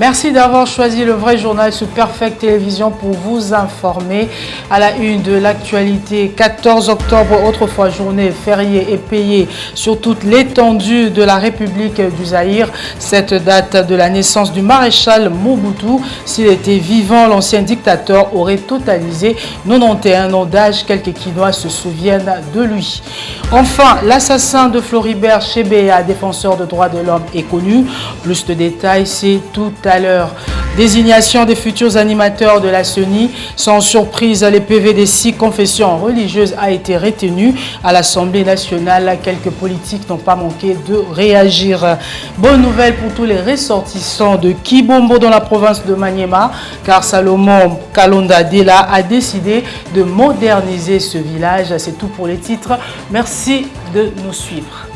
Merci d'avoir choisi le vrai journal sur Perfect Télévision pour vous informer. À la une de l'actualité, 14 octobre, autrefois journée fériée et payée sur toute l'étendue de la République du Zaïre. Cette date de la naissance du maréchal Mobutu, s'il était vivant, l'ancien dictateur aurait totalisé 91 ans d'âge. Quelques Quinois se souviennent de lui. Enfin, l'assassin de Floribert Chebeya, défenseur de droits de l'homme, est connu. Plus de détails, c'est tout à l'heure. Désignation des futurs animateurs de la CENI. Sans surprise, les PV des 6 confessions religieuses a été retenu à l'Assemblée nationale. Quelques politiques n'ont pas manqué de réagir. Bonne nouvelle pour tous les ressortissants de Kibombo dans la province de Maniema, car Salomon Kalonda Dela a décidé de moderniser ce village. C'est tout pour les titres. Merci de nous suivre.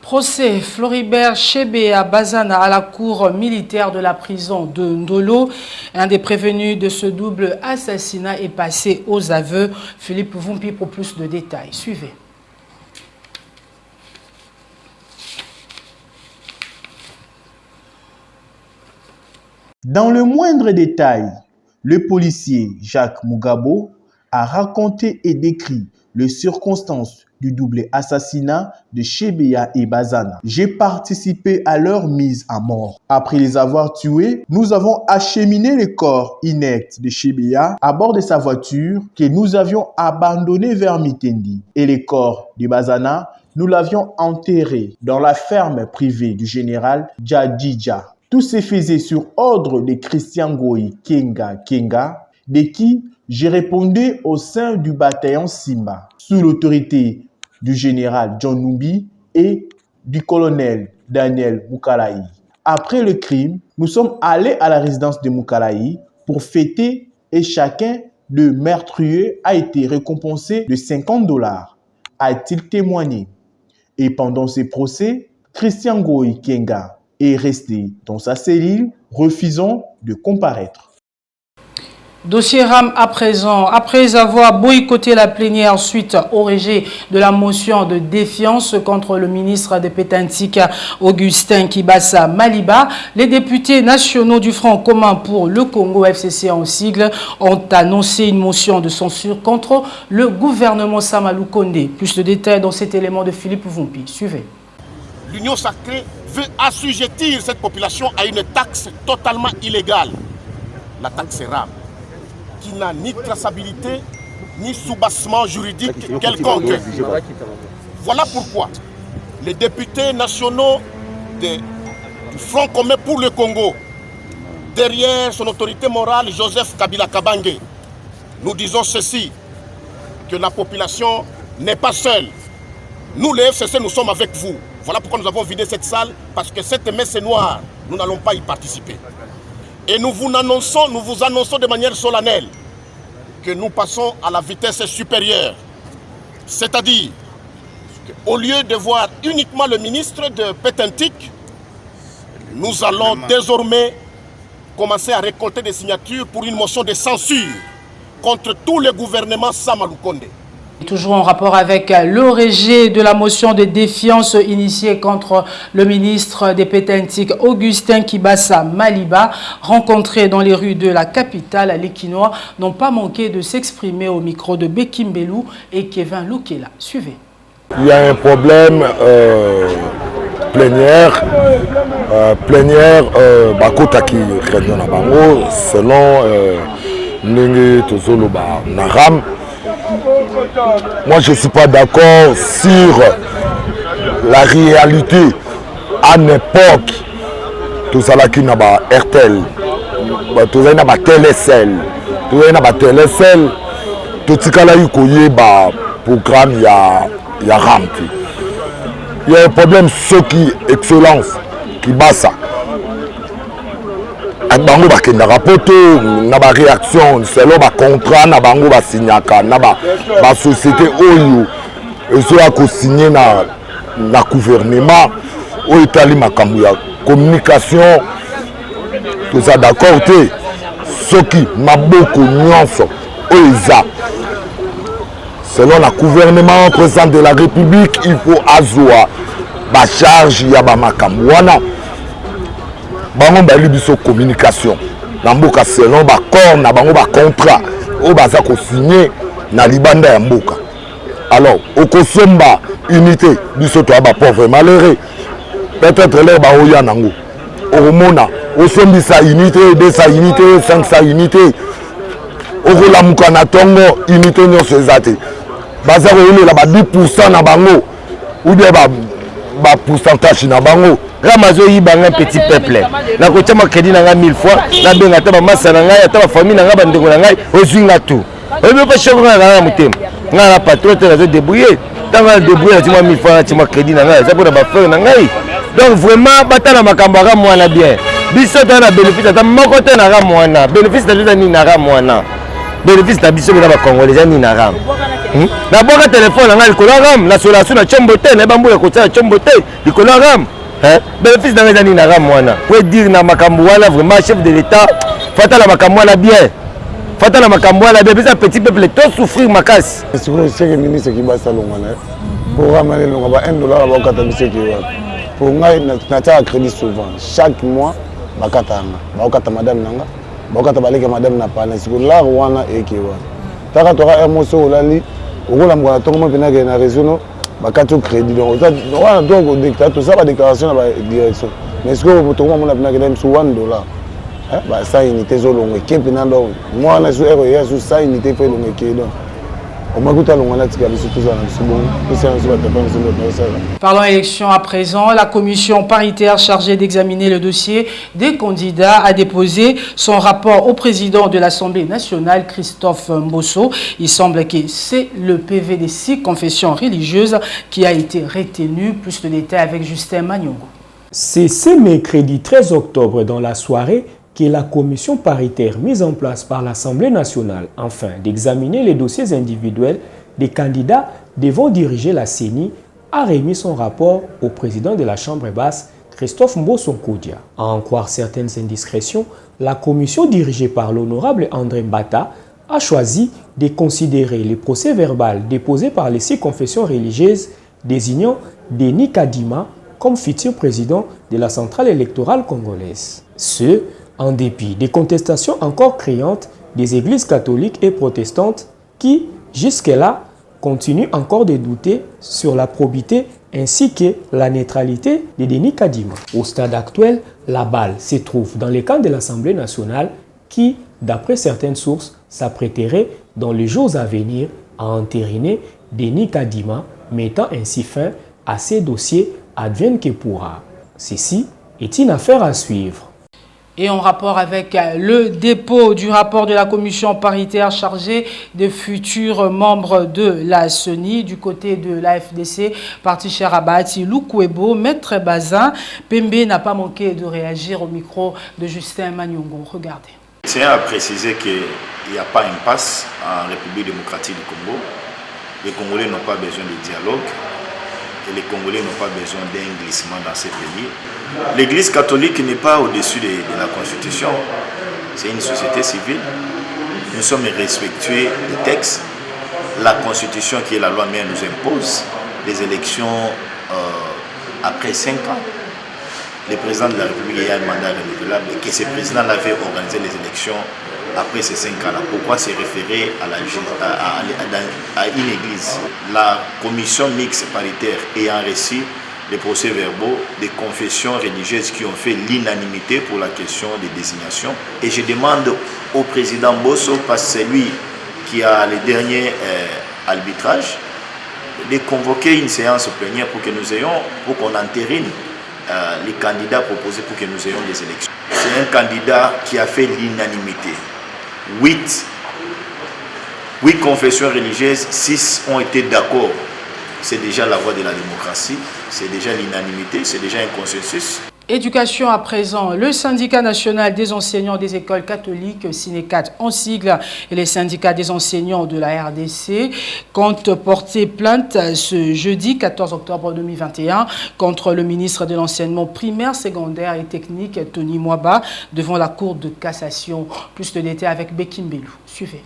Procès Floribert Chebeya Bazana à la cour militaire de la prison de Ndolo. Un des prévenus de ce double assassinat est passé aux aveux. Philippe Vumpi pour plus de détails. Suivez. Dans le moindre détail, le policier Jacques Mugabo a raconté et décrit les circonstances du double assassinat de Chebeya et Bazana. J'ai participé à leur mise à mort. Après les avoir tués, nous avons acheminé les corps inertes de Chebeya à bord de sa voiture que nous avions abandonnée vers Mitendi. Et les corps de Bazana, nous l'avions enterré dans la ferme privée du général Djadidja. Tout se faisait sur ordre de Christian Goy Kenga, de qui j'ai répondu au sein du bataillon Simba, sous l'autorité du général John Numbi et du colonel Daniel Mukalayi. Après le crime, nous sommes allés à la résidence de Mukalayi pour fêter et chacun de meurtriers a été récompensé de $50, a-t-il témoigné. Et pendant ce procès, Christian Goy Kenga est resté dans sa cellule, refusant de comparaître. Dossier RAM à présent. Après avoir boycotté la plénière suite au rejet de la motion de défiance contre le ministre de Pétantique Augustin Kibasa Maliba, les députés nationaux du Front commun pour le Congo, FCC en sigle, ont annoncé une motion de censure contre le gouvernement Samalou Kondé. Plus de détails dans cet élément de Philippe Vumpi. Suivez. L'Union sacrée veut assujettir cette population à une taxe totalement illégale. La taxe RAM, qui n'a ni traçabilité, ni soubassement juridique quelconque. Voilà pourquoi les députés nationaux du Front commun pour le Congo, derrière son autorité morale Joseph Kabila Kabange, nous disons ceci, que la population n'est pas seule. Nous, les FCC, nous sommes avec vous. Voilà pourquoi nous avons vidé cette salle, parce que cette messe noire, nous n'allons pas y participer. Et nous vous annonçons de manière solennelle que nous passons à la vitesse supérieure. C'est-à-dire qu'au lieu de voir uniquement le ministre de Pétantique, nous allons désormais commencer à récolter des signatures pour une motion de censure contre tout le gouvernement Samalou Kondé. Toujours en rapport avec le rejet de la motion de défiance initiée contre le ministre des Pétantiques Augustin Kibasa Maliba, rencontré dans les rues de la capitale, les Quinois n'ont pas manqué de s'exprimer au micro de Bekim Belou et Kevin Loukela. Suivez. Il y a un problème plénière, Bakotaki Réunion à Bango, selon Nengue Tozoloba Naram. Moi, je ne suis pas d'accord sur la réalité. À l'époque, tout ça là qui n'a pas RTL, tout ça n'a pas TLSL, tout ça n'a pas TLSL, tout ça là il y a programme, il y a RAM. Il y a un problème, ce qui excellence, qui bat ça. Bango bakenda rapoto na ba réaction selon ba contrat na bango ba signaka na ba société oyo ezo ya ko signer na gouvernement o itali makambo ya communication tout ça d'accord te soki maboko nyonso oiza selon la gouvernement président de la République il faut azwa ba charge ya ba makambo wana bango bali biso communication na mboka selon ba corps na bango ba contrat o baza ko signer na libanda ya mboka. Alors okosomba unité biso to ba pauvre malheureux peut-être les ba oya nango omona osombisa unité 200 unité 500 unité okolamuka na tongo unité nyonso ezate baza koyolela ba 10% na bango ou bien ba pourcentage na bango Ramazo yi banga petit peuple na ko tama crédit na nga 1000 fois na benga ta ba masa na nga ta ba famille na nga ba ndeko na nga ozinga tout obi pa chef na mutema nga na patron te na débrouiller tanga débrouiller na 1000 fois na tima crédit na nga ça pour ba faire na ngai. Donc vraiment batala makambo ga mwana bien biso ta na bénéfice ta moko te na ga mwana bénéfice ta ni na ga mwana bénéfice ta biso na ba congolais ni na ram na boka téléphone na nga likolo ram na solution na chombo te na bambu ya ko tsala chombo te likolo ram bénéfice na nga ni na ram mwana pour dire na makambo wana vraiment chef de l'état fatala makambo wana bien fatala makambo wana bien bisa petit peuple to souffrir makasi c'est que ministre qui ba salonga na pour ramener le ba $1 ba kata biso ki wa pour ngai na ta crédit souvent chaque mois ba kata madame nanga ba kata baleke madame na pana siko la wana ekewa taka toka emoso olali okola mwana tongo mo pena ke na réseau ba kata crédit donc wana donc dictateur ça ba déclaration na ba direction mais siko tongo mo na pena ke dem so $1 ba sa unité zo longo kepi na ndo moi na so ero ya so sa unité fe longo ke donc. Parlons élection à présent. La commission paritaire chargée d'examiner le dossier des candidats a déposé son rapport au président de l'Assemblée nationale, Christophe Mbosso. Il semble que c'est le PV des 6 confessions religieuses qui a été retenu. Plus de détails avec Justin Magnongo. C'est ce mercredi 13 octobre dans la soirée que la commission paritaire mise en place par l'Assemblée nationale afin d'examiner les dossiers individuels des candidats devant diriger la CENI a remis son rapport au président de la Chambre basse, Christophe Mbosso Nkodia. À en croire certaines indiscrétions, la commission dirigée par l'honorable André Mbata a choisi de considérer les procès-verbal déposés par les 6 confessions religieuses désignant Denis Kadima comme futur président de la centrale électorale congolaise. Ce, en dépit des contestations encore criantes des églises catholiques et protestantes qui, jusque-là, continuent encore de douter sur la probité ainsi que la neutralité de Denis Kadima. Au stade actuel, la balle se trouve dans les camps de l'Assemblée nationale qui, d'après certaines sources, s'apprêterait dans les jours à venir à entériner Denis Kadima, mettant ainsi fin à ces dossiers advienne que pourra. Ceci est une affaire à suivre. Et en rapport avec le dépôt du rapport de la commission paritaire chargée des futurs membres de la CENI du côté de la FDC, parti Charabati, Lukwebo, Maître Bazin, Pembe n'a pas manqué de réagir au micro de Justin Magnongo. Regardez. Je tiens à préciser qu'il n'y a pas d'impasse en République démocratique du Congo. Les Congolais n'ont pas besoin de dialogue et les Congolais n'ont pas besoin d'un glissement dans ces pays. L'Église catholique n'est pas au-dessus de la Constitution. C'est une société civile. Nous sommes respectueux des textes. La Constitution, qui est la loi mère, nous impose des élections après 5 ans. Le président de la République a un mandat renouvelable et que ce président avait organisé les élections après ces 5 ans-là. Pourquoi se référer à une église? La commission mixte paritaire ayant reçu les procès-verbaux des confessions religieuses qui ont fait l'unanimité pour la question des désignations. Et je demande au président Mbosso, parce que c'est lui qui a le dernier arbitrage, de convoquer une séance plénière pour que nous ayons, pour qu'on entérine les candidats proposés pour que nous ayons des élections. C'est un candidat qui a fait l'unanimité. 8 confessions religieuses, 6 ont été d'accord. C'est déjà la voie de la démocratie, c'est déjà l'unanimité, c'est déjà un consensus. Éducation à présent, le syndicat national des enseignants des écoles catholiques, Synécat en sigle, et les syndicats des enseignants de la RDC comptent porter plainte ce jeudi 14 octobre 2021 contre le ministre de l'enseignement primaire, secondaire et technique, Tony Mwaba, devant la Cour de cassation. Plus de détails avec Bekim Belou. Suivez.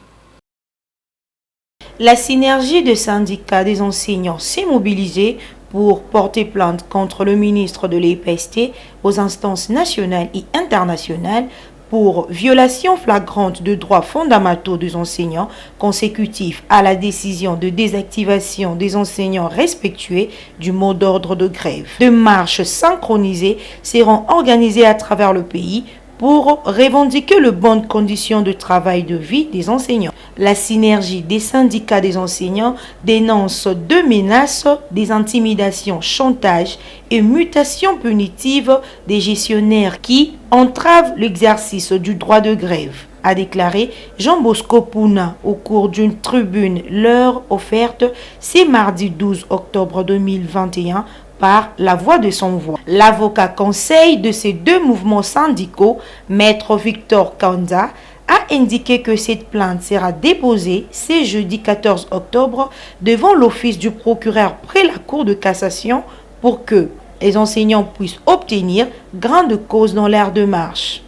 La synergie des syndicats des enseignants s'est mobilisée pour porter plainte contre le ministre de l'EPST aux instances nationales et internationales pour violation flagrante de droits fondamentaux des enseignants consécutifs à la décision de désactivation des enseignants respectueux du mot d'ordre de grève. Deux marches synchronisées seront organisées à travers le pays pour revendiquer les bonnes conditions de travail de vie des enseignants. La synergie des syndicats des enseignants dénonce deux menaces, des intimidations, chantage et mutations punitives des gestionnaires qui entravent l'exercice du droit de grève, a déclaré Jean Bosco Pouna au cours d'une tribune leur offerte ce mardi 12 octobre 2021 par la voix de son voix. L'avocat conseil de ces deux mouvements syndicaux, Maître Victor Kanda, a indiqué que cette plainte sera déposée ce jeudi 14 octobre devant l'office du procureur près la Cour de cassation pour que les enseignants puissent obtenir gain de cause dans leur démarche.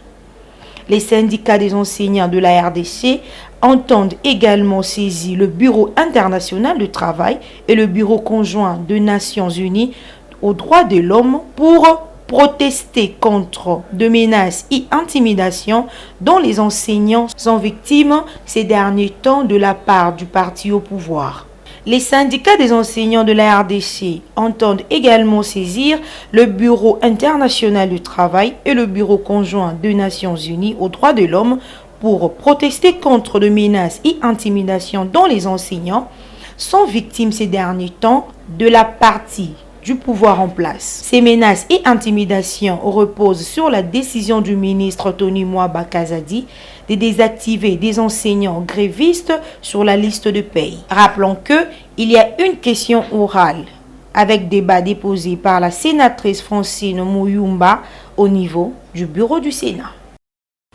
Les syndicats des enseignants de la RDC entendent également saisir le Bureau international du travail et le Bureau conjoint des Nations Unies aux droits de l'homme pour protester contre de menaces et intimidations dont les enseignants sont victimes ces derniers temps de la part du parti au pouvoir. Les syndicats des enseignants de la RDC entendent également saisir le Bureau international du travail et le Bureau conjoint des Nations Unies aux droits de l'homme pour protester contre de menaces et intimidations dont les enseignants sont victimes ces derniers temps de la partie du pouvoir en place. Ces menaces et intimidations reposent sur la décision du ministre Tony Mwaba Kazadi de désactiver des enseignants grévistes sur la liste de paye. Rappelons que il y a une question orale avec débat déposé par la sénatrice Francine Mouyumba au niveau du bureau du Sénat.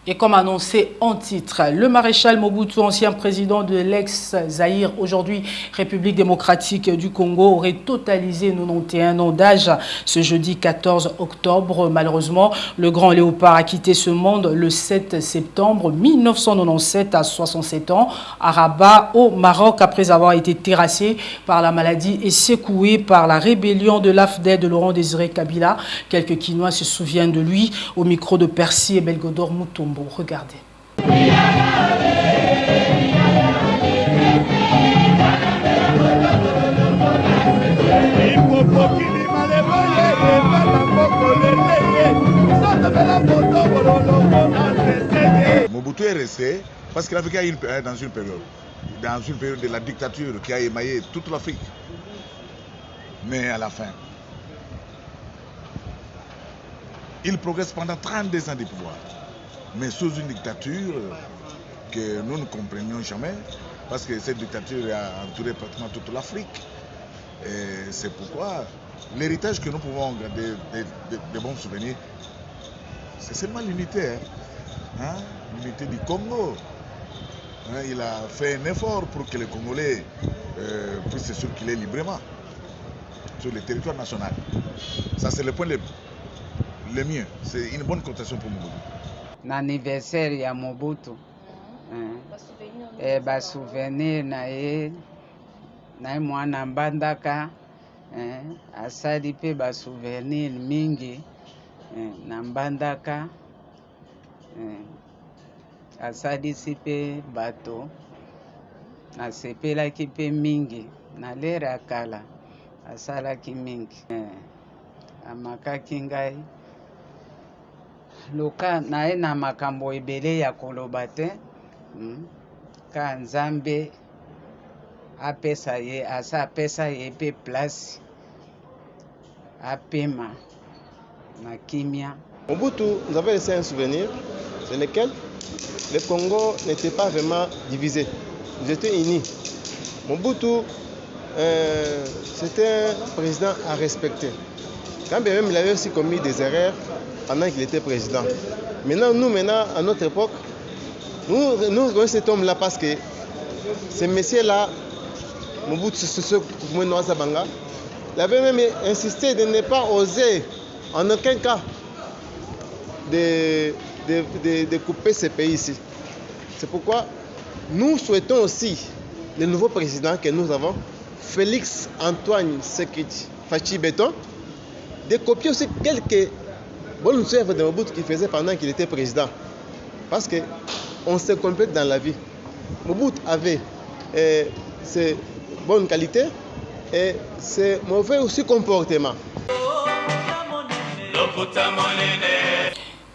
Et comme annoncé en titre, le maréchal Mobutu, ancien président de l'ex-Zaïre, aujourd'hui République démocratique du Congo, aurait totalisé 91 ans d'âge ce jeudi 14 octobre. Malheureusement, le grand léopard a quitté ce monde le 7 septembre 1997 à 67 ans à Rabat, au Maroc, après avoir été terrassé par la maladie et secoué par la rébellion de l'AFDEL de Laurent Désiré Kabila. Quelques Quinois se souviennent de lui au micro de Percy et Belgodor Moutombo. Regardez. Mobutu est resté parce qu'il a vécu dans une période de la dictature qui a émaillé toute l'Afrique. Mais à la fin, il progresse pendant 32 ans de pouvoir. Mais sous une dictature que nous ne comprenions jamais, parce que cette dictature a entouré pratiquement toute l'Afrique. Et c'est pourquoi l'héritage que nous pouvons garder de bons souvenirs, c'est seulement l'unité, l'unité du Congo. Il a fait un effort pour que les Congolais puissent circuler librement sur le territoire national. Ça, c'est le point le mieux. C'est une bonne cotation pour Mobutu. L'anniversaire ya Mobutu, souvenir na ye mwana mbandaka, asali pe souvenir mingi na mbandaka, asalisi pe bato, nasepelaki pe mingi na lera ya kala, asalaki mingi, amakaki ngai loka naye na makambo ebele ya koloba te, ka Nzambe apesa ye pe place apema na kimia. Mobutu nous avait laissé un souvenir sur lequel le Congo n'était pas vraiment divisé. Nous étions unis. Mobutu, c'était un président à respecter. Quand bien même il avait aussi commis des erreurs pendant qu'il était président. Maintenant, à notre époque, nous reconnaissons cet homme-là parce que ce monsieur-là, Mobutu Sese Mokoumé Zabanga, il avait même insisté de ne pas oser, en aucun cas, de couper ce pays ici. C'est pourquoi nous souhaitons aussi le nouveau président que nous avons, Félix Antoine Tshisekedi, Fachi Béton, de copier aussi quelques bonnes œuvres de Mobutu qu'il faisait pendant qu'il était président. Parce qu'on se complète dans la vie. Mobutu avait ses bonnes qualités et ses mauvais aussi comportements.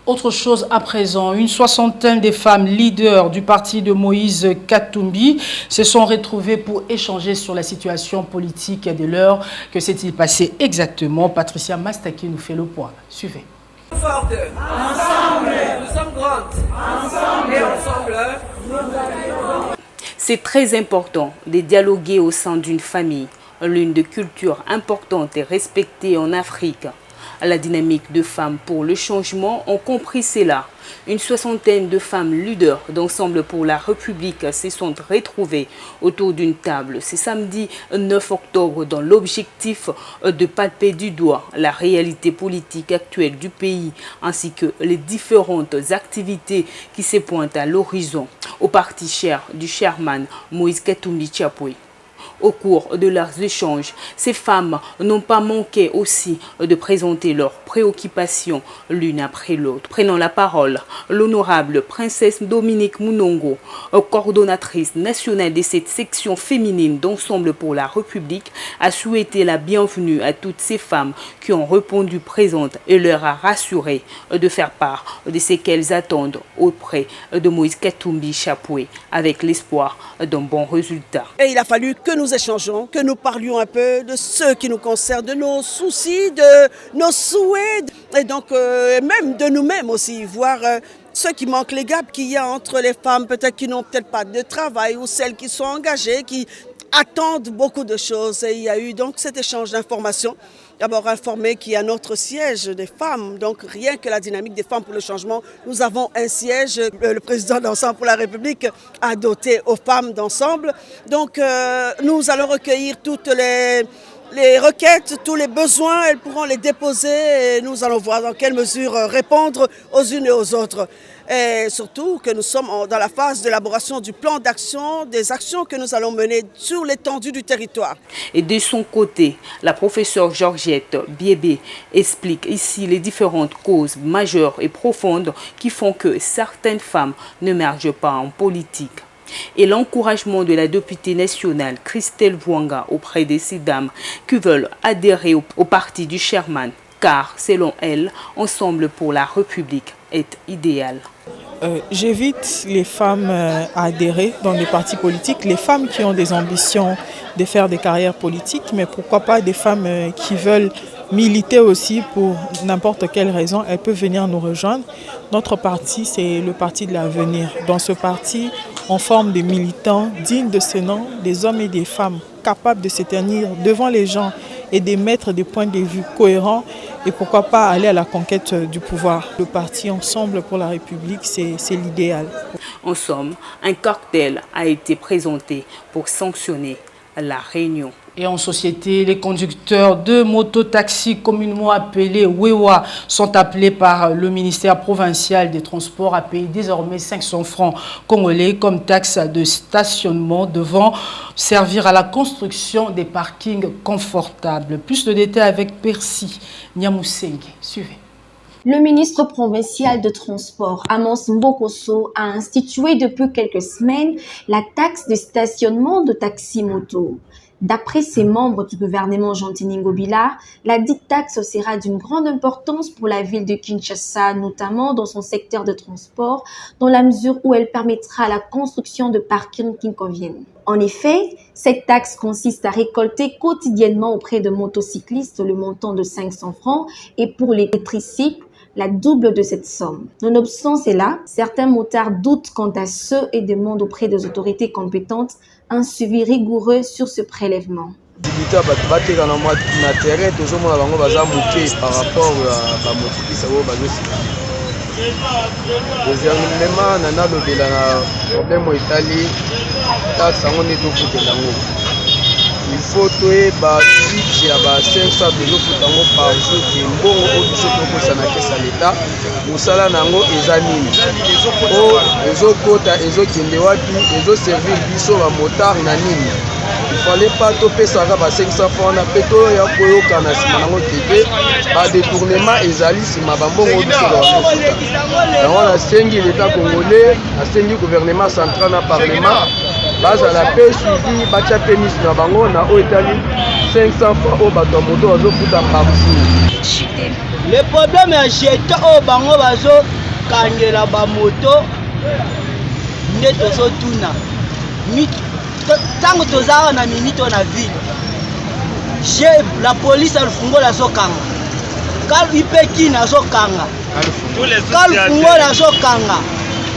Autre chose à présent, une soixantaine de femmes leaders du parti de Moïse Katumbi se sont retrouvées pour échanger sur la situation politique de l'heure. Que s'est-il passé exactement? Patricia Mastaki nous fait le point. Suivez. Forte. Ensemble. Nous sommes grandes. Ensemble. Et ensemble. C'est très important de dialoguer au sein d'une famille, l'une des cultures importantes et respectées en Afrique. La dynamique de femmes pour le changement ont compris cela. Une soixantaine de femmes leaders d'Ensemble pour la République se sont retrouvées autour d'une table ce samedi 9 octobre dans l'objectif de palper du doigt la réalité politique actuelle du pays ainsi que les différentes activités qui se pointent à l'horizon au parti cher du chairman Moïse Katumbi Chapwe. Au cours de leurs échanges, ces femmes n'ont pas manqué aussi de présenter leurs préoccupations l'une après l'autre. Prenant la parole, l'honorable princesse Dominique Munongo, coordonnatrice nationale de cette section féminine d'Ensemble pour la République, a souhaité la bienvenue à toutes ces femmes qui ont répondu présentes et leur a rassuré de faire part de ce qu'elles attendent auprès de Moïse Katumbi Chapwe avec l'espoir d'un bon résultat. Et il a fallu que nous échangeons, que nous parlions un peu de ce qui nous concerne, de nos soucis, de nos souhaits, et donc même de nous-mêmes aussi, voir ce qui manque, les gaps qu'il y a entre les femmes, peut-être qui n'ont peut-être pas de travail, ou celles qui sont engagées, qui attendent beaucoup de choses. Et il y a eu donc cet échange d'informations. D'abord informé qu'il y a notre siège des femmes, donc rien que la dynamique des femmes pour le changement. Nous avons un siège, le président d'Ensemble pour la République a doté aux femmes d'Ensemble. Donc nous allons recueillir toutes les requêtes, tous les besoins, elles pourront les déposer et nous allons voir dans quelle mesure répondre aux unes et aux autres. Et surtout que nous sommes dans la phase d'élaboration du plan d'action, des actions que nous allons mener sur l'étendue du territoire. Et de son côté, la professeure Georgette Biébé explique ici les différentes causes majeures et profondes qui font que certaines femmes n'émergent pas en politique. Et l'encouragement de la députée nationale Christelle Vouanga auprès de ces dames qui veulent adhérer au parti du chairman, car selon elle, Ensemble pour la République est idéal. J'évite les femmes à adhérer dans les partis politiques, les femmes qui ont des ambitions de faire des carrières politiques, mais pourquoi pas des femmes qui veulent militer aussi pour n'importe quelle raison, elles peuvent venir nous rejoindre. Notre parti, c'est le parti de l'avenir. Dans ce parti, on forme des militants dignes de ce nom, des hommes et des femmes capables de se tenir devant les gens et d'émettre des points de vue cohérents et pourquoi pas aller à la conquête du pouvoir. Le parti Ensemble pour la République, c'est l'idéal. En somme, un cocktail a été présenté pour sanctionner la réunion. Et en société, les conducteurs de mototaxis communément appelés Wewa sont appelés par le ministère provincial des Transports à payer désormais 500 francs congolais comme taxe de stationnement devant servir à la construction des parkings confortables. Plus de détails avec Percy Nyamusenge. Suivez. Le ministre provincial de Transport, Amos Mbokoso, a institué depuis quelques semaines la taxe de stationnement de taxi-moto. D'après ses membres du gouvernement Jean-Denis Ngobila, la dite taxe sera d'une grande importance pour la ville de Kinshasa, notamment dans son secteur de transport, dans la mesure où elle permettra la construction de parkings qui conviennent. En effet, cette taxe consiste à récolter quotidiennement auprès de motocyclistes le montant de 500 francs et pour les tricycles, la double de cette somme. Nonobstant cela, certains motards doutent quant à ce et demandent auprès des autorités compétentes un suivi rigoureux sur ce prélèvement. Il faut que si y a 500 par jour qui bon l'État, nous allons nango examiner. Les autres servir biso ba motard na nini. il fallait pas topesaka ba 500 francs na peto ya koyoka na sima nango tete ba détournement ezali sima bambongo biso bazofuta yango nasengi l'état congolais nasengi gouvernement central na parlement bazala pe suivi batya pe miso na bango na oyo etali 500 francs oyo bato ya moto bazofuta par jour. Le problème ya jeta oyo bango bazokangela bamoto nde tozotuna ntango tozala na minito na ville la police alufungola azokanga kalipekini azokanga kalufungola azokanga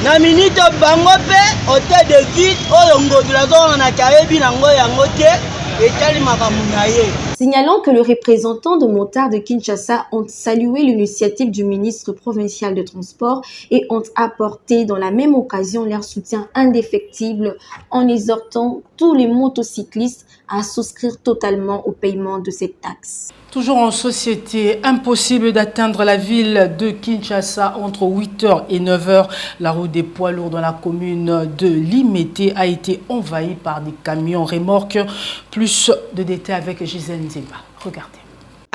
na minito bango mpe hotel de ville oyo ngodula azokanga na kayebi nango yango te etali makambo na ye. Signalant que le représentant de Motards de Kinshasa ont salué l'initiative du ministre provincial de Transport et ont apporté dans la même occasion leur soutien indéfectible en exhortant tous les motocyclistes à souscrire totalement au paiement de cette taxe. Toujours en société, impossible d'atteindre la ville de Kinshasa entre 8h et 9h. La route des poids lourds dans la commune de Limete a été envahie par des camions remorques. Plus de détails avec Gisèle Nzeba. Regardez.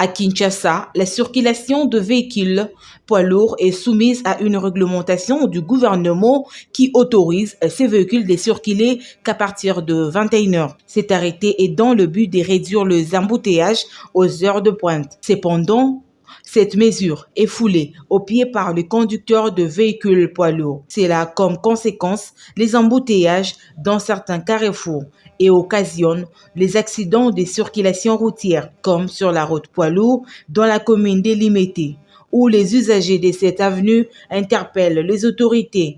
À Kinshasa, la circulation de véhicules poids lourds est soumise à une réglementation du gouvernement qui autorise ces véhicules de circuler qu'à partir de 21h. Cet arrêté est dans le but de réduire les embouteillages aux heures de pointe. Cependant, cette mesure est foulée aux pieds par les conducteurs de véhicules poids lourds. C'est là comme conséquence les embouteillages dans certains carrefours et occasionne les accidents de circulation routière, comme sur la route poids lourd dans la commune de Limete, où les usagers de cette avenue interpellent les autorités.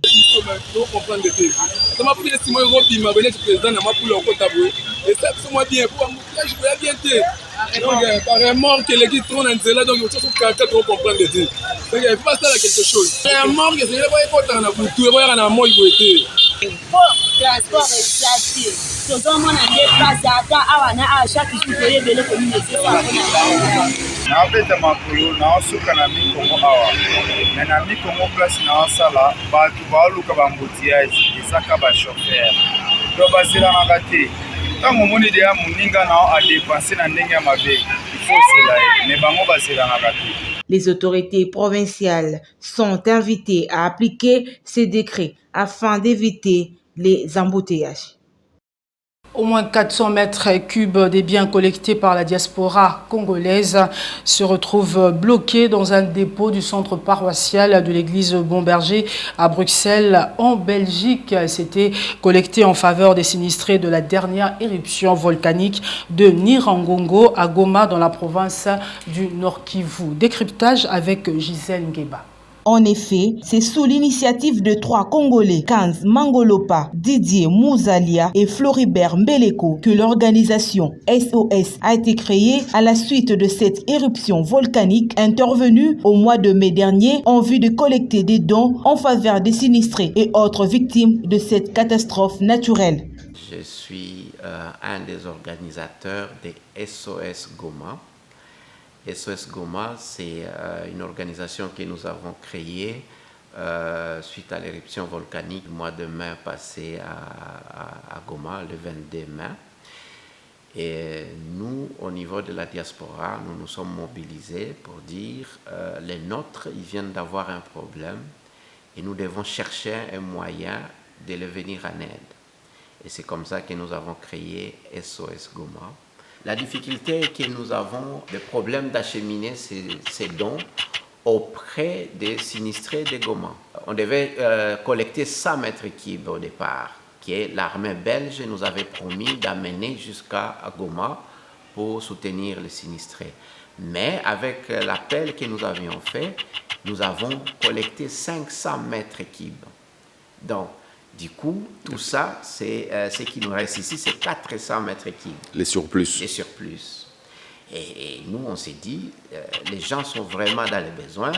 Les autorités provinciales sont invitées à appliquer ces décrets afin d'éviter les embouteillages. Au moins 400 mètres cubes des biens collectés par la diaspora congolaise se retrouvent bloqués dans un dépôt du centre paroissial de l'église Bon-Berger à Bruxelles, en Belgique. C'était collecté en faveur des sinistrés de la dernière éruption volcanique de Nirangongo à Goma dans la province du Nord Kivu. Décryptage avec Gisèle Ngeba. En effet, c'est sous l'initiative de 3 Congolais, 15 Mangolopa, Didier Mouzalia et Floribert Mbeleko, que l'organisation SOS a été créée à la suite de cette éruption volcanique intervenue au mois de mai dernier en vue de collecter des dons en faveur des sinistrés et autres victimes de cette catastrophe naturelle. Je suis un des organisateurs des SOS Goma. SOS Goma, c'est une organisation que nous avons créée suite à l'éruption volcanique du mois de mai passé à Goma, le 22 mai. Et nous, au niveau de la diaspora, nous nous sommes mobilisés pour dire les nôtres, ils viennent d'avoir un problème et nous devons chercher un moyen de les venir en aide. Et c'est comme ça que nous avons créé SOS Goma. La difficulté est que nous avons des problèmes d'acheminer ces dons auprès des sinistrés de Goma. On devait collecter 100 mètres cubes au départ, que l'armée belge nous avait promis d'amener jusqu'à Goma pour soutenir les sinistrés. Mais avec l'appel que nous avions fait, nous avons collecté 500 mètres cubes. Donc, du coup, tout ça, c'est ce qui nous reste ici, c'est 400 mètres cubes. Les surplus. Les surplus. Et nous, on s'est dit, les gens sont vraiment dans les besoins.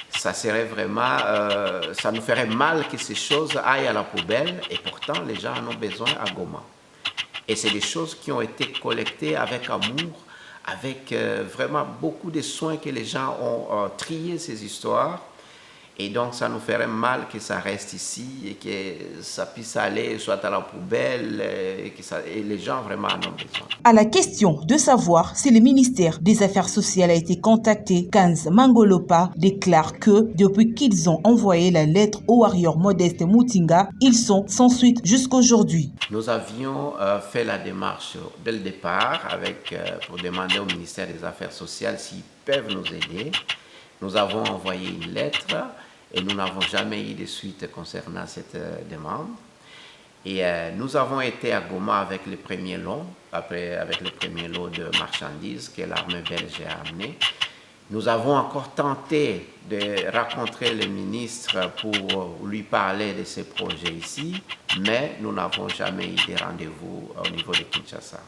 Ça serait vraiment, ça nous ferait mal que ces choses aillent à la poubelle. Et pourtant, les gens en ont besoin à Goma. Et c'est des choses qui ont été collectées avec amour, avec vraiment beaucoup de soins que les gens ont trié ces histoires. Et donc, ça nous ferait mal que ça reste ici et que ça puisse aller soit à la poubelle et les gens vraiment en ont besoin. À la question de savoir si le ministère des Affaires sociales a été contacté, Kanz Mangolopa déclare que depuis qu'ils ont envoyé la lettre au warrior Modeste Moutinga, ils sont sans suite jusqu'aujourd'hui. Nous avions fait la démarche dès le départ pour demander au ministère des Affaires sociales s'ils peuvent nous aider. Nous avons envoyé une lettre et nous n'avons jamais eu de suite concernant cette demande. Et nous avons été à Goma avec les premiers lots, avec les premiers lots de marchandises que l'armée belge a amenés. Nous avons encore tenté de rencontrer le ministre pour lui parler de ces projets ici, mais nous n'avons jamais eu de rendez-vous au niveau de Kinshasa.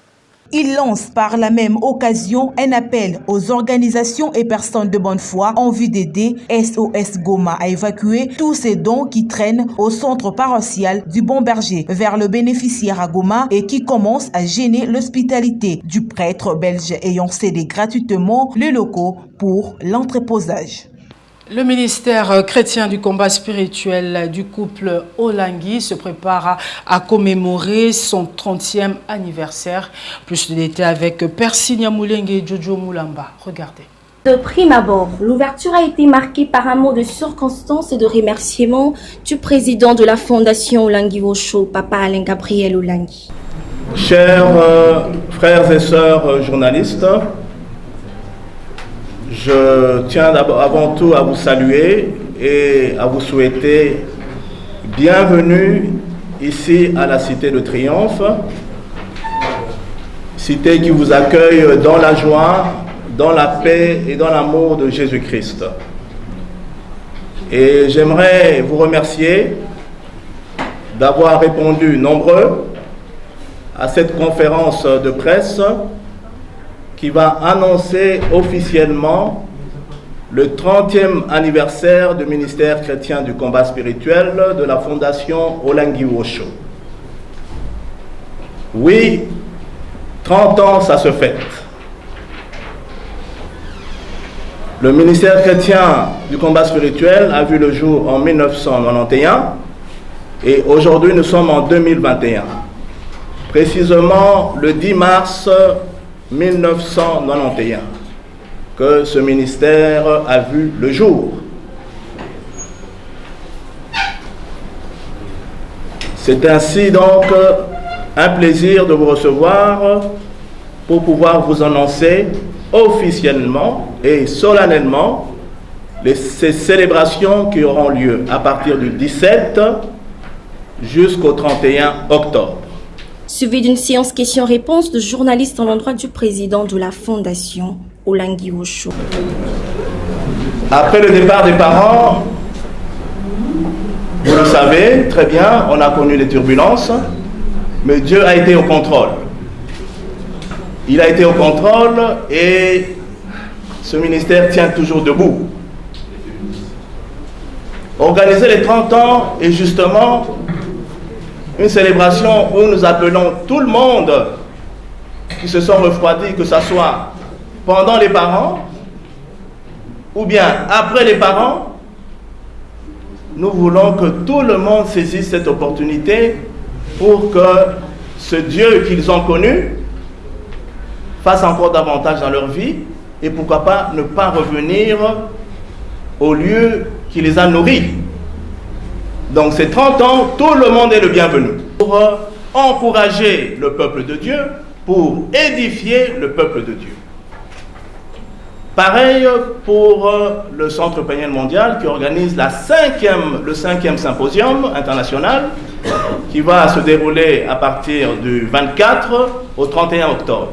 Il lance par la même occasion un appel aux organisations et personnes de bonne foi en vue d'aider SOS Goma à évacuer tous ces dons qui traînent au centre paroissial du Bon Berger vers le bénéficiaire à Goma et qui commencent à gêner l'hospitalité du prêtre belge ayant cédé gratuitement les locaux pour l'entreposage. Le ministère chrétien du combat spirituel du couple Olangui se prépare à commémorer son 30e anniversaire. Plus de détails avec Père Signa Moulengue et Jojo Moulamba. Regardez. De prime abord, l'ouverture a été marquée par un mot de circonstance et de remerciement du président de la fondation Olangui Osho, Papa Alain Gabriel Olangui. Chers frères et sœurs journalistes, je tiens avant tout à vous saluer et à vous souhaiter bienvenue ici à la Cité de Triomphe, cité qui vous accueille dans la joie, dans la paix et dans l'amour de Jésus-Christ. Et j'aimerais vous remercier d'avoir répondu nombreux à cette conférence de presse qui va annoncer officiellement le 30e anniversaire du ministère chrétien du combat spirituel de la fondation Olangui Osho. Oui, 30 ans, ça se fête. Le ministère chrétien du combat spirituel a vu le jour en 1991 et aujourd'hui nous sommes en 2021. Précisément le 10 mars 1991 que ce ministère a vu le jour. C'est ainsi donc un plaisir de vous recevoir pour pouvoir vous annoncer officiellement et solennellement ces célébrations qui auront lieu à partir du 17 jusqu'au 31 octobre. Suivi d'une séance questions-réponses de journalistes en l'endroit du président de la fondation Olangui Osho. Après le départ des parents, vous le savez très bien, on a connu les turbulences, mais Dieu a été au contrôle. Il a été au contrôle et ce ministère tient toujours debout. Organiser les 30 ans est justement une célébration où nous appelons tout le monde qui se sont refroidis, que ce soit pendant les parents ou bien après les parents. Nous voulons que tout le monde saisisse cette opportunité pour que ce Dieu qu'ils ont connu fasse encore davantage dans leur vie et pourquoi pas ne pas revenir au lieu qui les a nourris. Donc ces 30 ans, tout le monde est le bienvenu pour encourager le peuple de Dieu, pour édifier le peuple de Dieu. Pareil pour le Centre Peniel Mondial qui organise le 5e symposium international qui va se dérouler à partir du 24 au 31 octobre.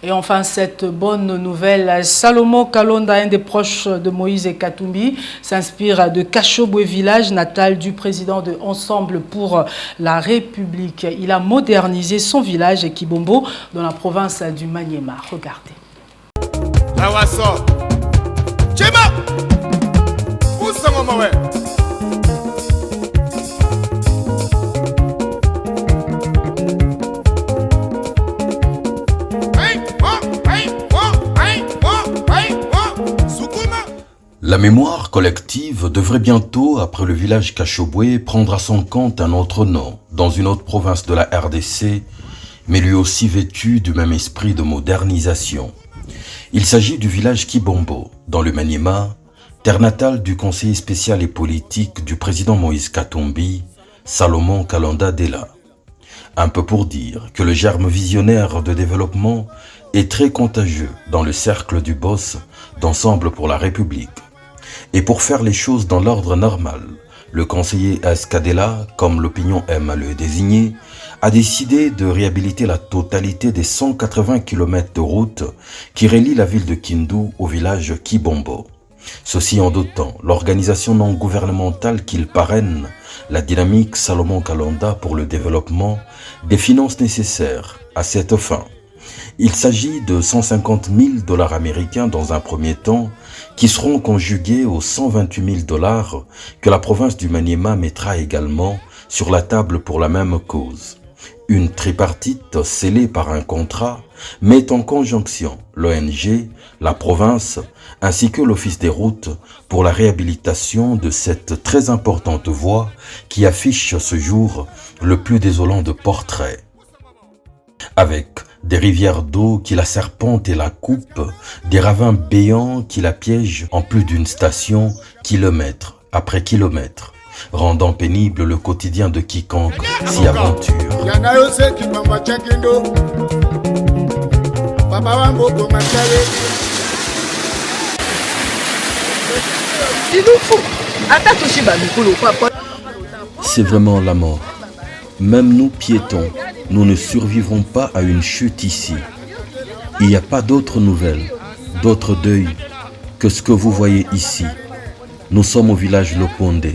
Et enfin, cette bonne nouvelle, Salomon Kalonda, un des proches de Moïse et Katumbi, s'inspire de Kachobwe village natal du président de Ensemble pour la République. Il a modernisé son village Kibombo dans la province du Maniema. Regardez. La La mémoire collective devrait bientôt, après le village Kachobwe, prendre à son compte un autre nom, dans une autre province de la RDC, mais lui aussi vêtu du même esprit de modernisation. Il s'agit du village Kibombo, dans le Maniema, terre natale du conseiller spécial et politique du président Moïse Katumbi, Salomon Kalonda Dela. Un peu pour dire que le germe visionnaire de développement est très contagieux dans le cercle du boss d'Ensemble pour la République. Et pour faire les choses dans l'ordre normal, le conseiller Escadela, comme l'opinion aime à le désigner, a décidé de réhabiliter la totalité des 180 km de route qui relient la ville de Kindu au village Kibombo. Ceci en dotant l'organisation non gouvernementale qu'il parraine, la dynamique Salomon Kalonda pour le développement, des finances nécessaires à cette fin. Il s'agit de 150 000 $ américains dans un premier temps, qui seront conjugués aux 128 000 $ que la province du Maniema mettra également sur la table pour la même cause. Une tripartite scellée par un contrat met en conjonction l'ONG, la province, ainsi que l'Office des routes pour la réhabilitation de cette très importante voie qui affiche ce jour le plus désolant de portraits. Avec des rivières d'eau qui la serpentent et la coupent, des ravins béants qui la piègent en plus d'une station, kilomètre après kilomètre, rendant pénible le quotidien de quiconque s'y aventure. C'est vraiment la mort. Même nous piétons, nous ne survivrons pas à une chute ici. Il n'y a pas d'autres nouvelles, d'autres deuils que ce que vous voyez ici. Nous sommes au village Loponde,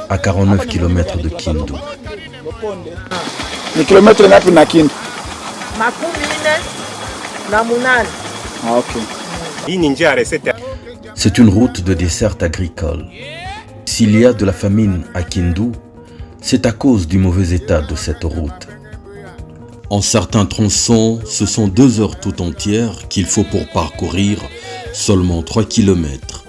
à 49 km de Kindu. Les kilomètres n'a plus na Kindu. C'est une route de desserte agricole. S'il y a de la famine à Kindu, c'est à cause du mauvais état de cette route. En certains tronçons, ce sont 2 heures tout entières qu'il faut pour parcourir seulement 3 km.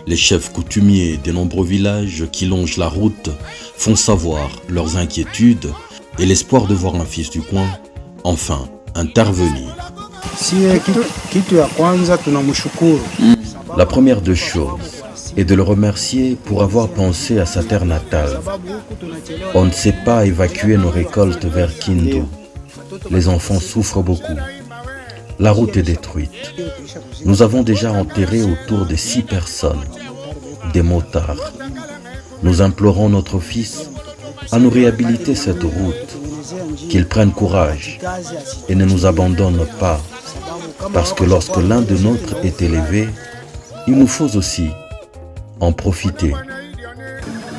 Les chefs coutumiers des nombreux villages qui longent la route font savoir leurs inquiétudes et l'espoir de voir un fils du coin enfin intervenir. La première des choses est de le remercier pour avoir pensé à sa terre natale. On ne sait pas évacuer nos récoltes vers Kindu. Les enfants souffrent beaucoup. La route est détruite. Nous avons déjà enterré autour de 6 personnes, des motards. Nous implorons notre fils à nous réhabiliter cette route, qu'il prenne courage et ne nous abandonne pas, parce que lorsque l'un de nôtres est élevé, il nous faut aussi en profiter.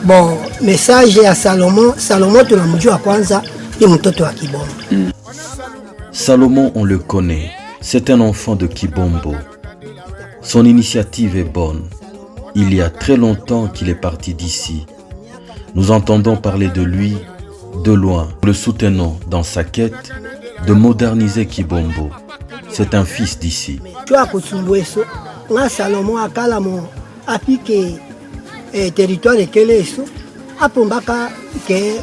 Bon, message à Salomon. Salomon, tu l'as dit à Kwanza, et mtoto wa Kibombo. Salomon, on le connaît. C'est un enfant de Kibombo. Son initiative est bonne. Il y a très longtemps qu'il est parti d'ici. Nous entendons parler de lui de loin. Nous le soutenons dans sa quête de moderniser Kibombo. C'est un fils d'ici. Tu as Salomon a Kalamo. Apike territoire de Keleso, apombaka ke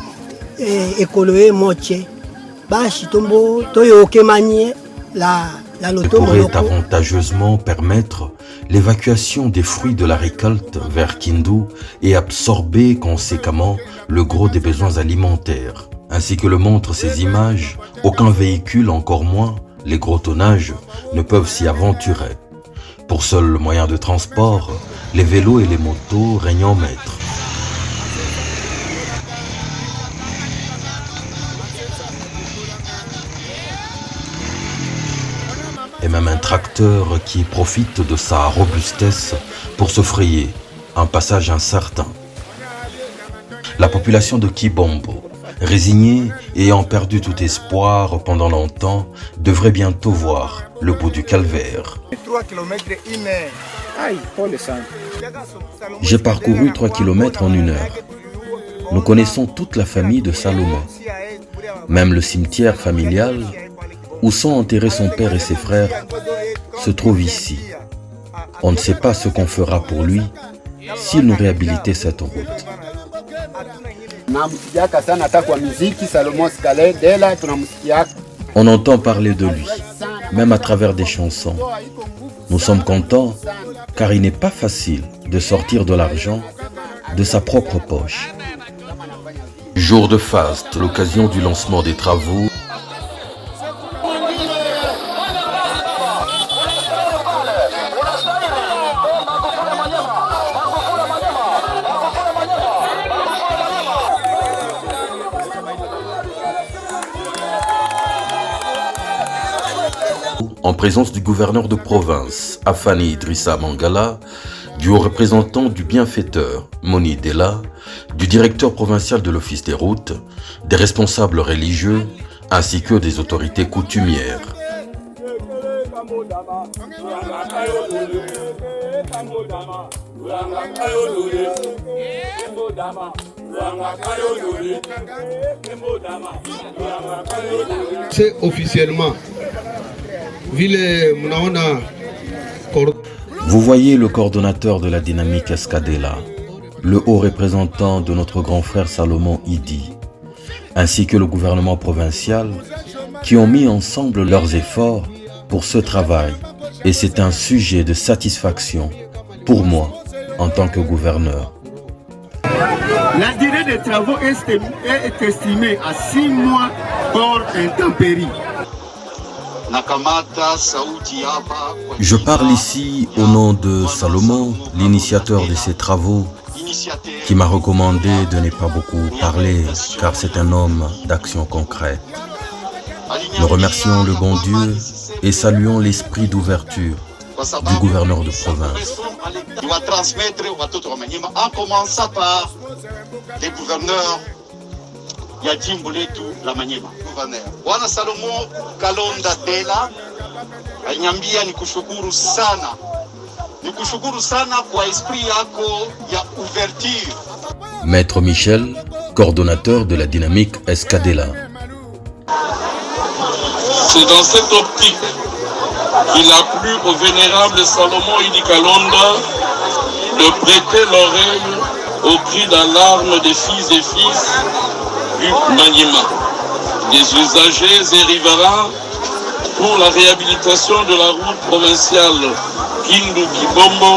ekoloe moche, bashi tombo toyo kemanye la loto pourrait avantageusement permettre l'évacuation des fruits de la récolte vers Kindu et absorber conséquemment le gros des besoins alimentaires. Ainsi que le montrent ces images, aucun véhicule, encore moins les gros tonnages, ne peuvent s'y aventurer. Pour seul moyen de transport, les vélos et les motos règnent en maître. Et même un tracteur qui profite de sa robustesse pour se frayer un passage incertain. La population de Kibombo, résignée et ayant perdu tout espoir pendant longtemps, devrait bientôt voir le bout du calvaire. J'ai parcouru 3 km en 1 heure. Nous connaissons toute la famille de Salomon. Même le cimetière familial où sont enterrés son père et ses frères se trouve ici. On ne sait pas ce qu'on fera pour lui s'il nous réhabilitait cette route. On entend parler de lui, même à travers des chansons. Nous sommes contents car il n'est pas facile de sortir de l'argent de sa propre poche. Jour de faste, l'occasion du lancement des travaux. En présence du gouverneur de province, Afani Idrissa Mangala, du haut représentant du bienfaiteur, Moni Della, du directeur provincial de l'Office des routes, des responsables religieux, ainsi que des autorités coutumières. C'est officiellement. Vous voyez le coordonnateur de la dynamique Escadela, le haut représentant de notre grand frère Salomon Idi, ainsi que le gouvernement provincial qui ont mis ensemble leurs efforts pour ce travail. Et c'est un sujet de satisfaction pour moi en tant que gouverneur. La durée des travaux est estimée à 6 mois hors intempéries. Je parle ici au nom de Salomon, l'initiateur de ces travaux, qui m'a recommandé de ne pas beaucoup parler, car c'est un homme d'action concrète. Nous remercions le bon Dieu et saluons l'esprit d'ouverture du gouverneur de province. Il va transmettre en commençant par les gouverneurs Yadimbuletu la Maniema. Bwana Salomon Kalonda Dela anyambia nikushukuru sana. Nikushukuru sana kwa esprit yako ya ouverture. Maître Michel, coordonnateur de la dynamique Escadela. C'est dans cette optique qu'il a plu au vénérable Salomon Idi Kalonda de prêter l'oreille aux cris d'alarme des filles et fils du Maniema, des usagers et riverains pour la réhabilitation de la route provinciale Kindu-Kibombo,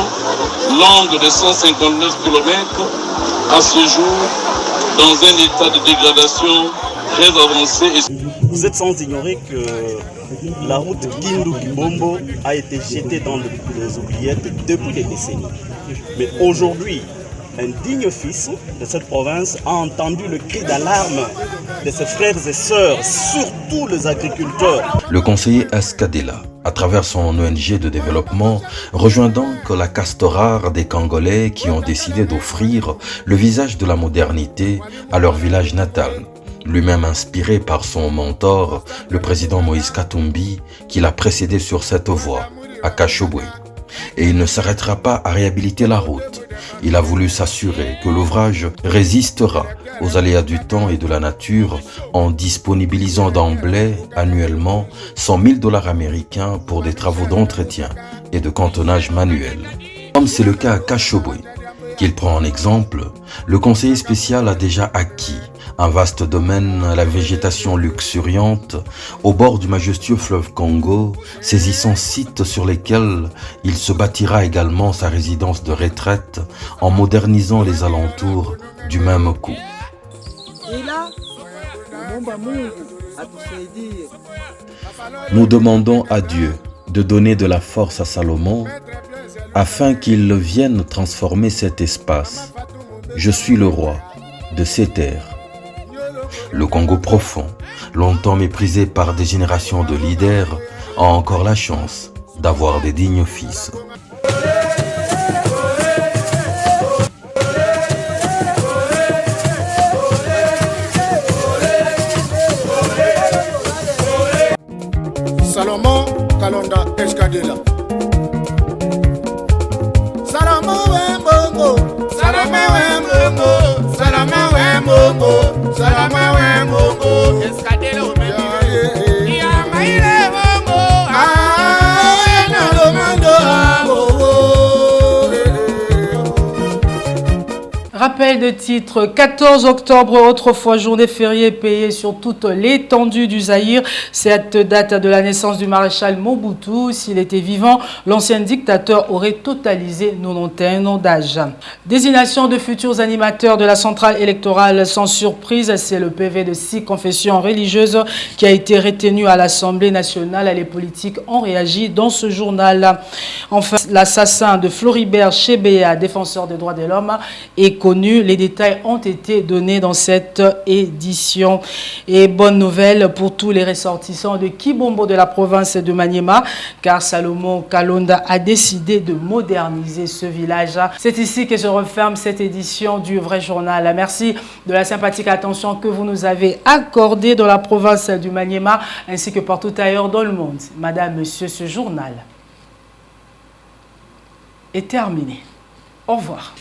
longue de 159 km, à ce jour dans un état de dégradation très avancé. Vous êtes sans ignorer que la route Kindu-Kibombo a été jetée dans les oubliettes depuis des décennies. Mais aujourd'hui, un digne fils de cette province a entendu le cri d'alarme de ses frères et sœurs, surtout les agriculteurs. Le conseiller Escadela, à travers son ONG de développement, rejoint donc la caste rare des Congolais qui ont décidé d'offrir le visage de la modernité à leur village natal. Lui-même inspiré par son mentor, le président Moïse Katumbi, qui l'a précédé sur cette voie, à Kashobwe. Et il ne s'arrêtera pas à réhabiliter la route. Il a voulu s'assurer que l'ouvrage résistera aux aléas du temps et de la nature en disponibilisant d'emblée annuellement 100 000 $ américains pour des travaux d'entretien et de cantonnage manuel. Comme c'est le cas à Kashobwe, qu'il prend en exemple, le conseiller spécial a déjà acquis un vaste domaine à la végétation luxuriante au bord du majestueux fleuve Congo, saisissant sites sur lesquels il se bâtira également sa résidence de retraite en modernisant les alentours du même coup. Nous demandons à Dieu de donner de la force à Salomon afin qu'il vienne transformer cet espace. Je suis le roi de ces terres. Le Congo profond, longtemps méprisé par des générations de leaders, a encore la chance d'avoir des dignes fils. Salomon Kalonda Escadela. Salomon Wembongo, Salomon Wembongo, Salomon Wembongo, Salomon Wembongo, Escadela Omega. Ya maile bongo, ah, no lo mando. rappel de titre, 14 octobre, autrefois journée fériée payée sur toute l'étendue du Zaïre. Cette date de la naissance du maréchal Mobutu. S'il était vivant, l'ancien dictateur aurait totalisé 91 ans d'âge. Désignation de futurs animateurs de la centrale électorale sans surprise. C'est le PV de 6 confessions religieuses qui a été retenu à l'Assemblée nationale. Les politiques ont réagi dans ce journal. Enfin, l'assassin de Floribert Chebeya, défenseur des droits de l'homme, est connu. Les détails ont été donnés dans cette édition. Et bonne nouvelle pour tous les ressortissants de Kibombo de la province de Maniema, car Salomon Kalonda a décidé de moderniser ce village. C'est ici que se referme cette édition du Vrai Journal. Merci de la sympathique attention que vous nous avez accordée dans la province du Maniema ainsi que partout ailleurs dans le monde. Madame, monsieur, ce journal est terminé. Au revoir.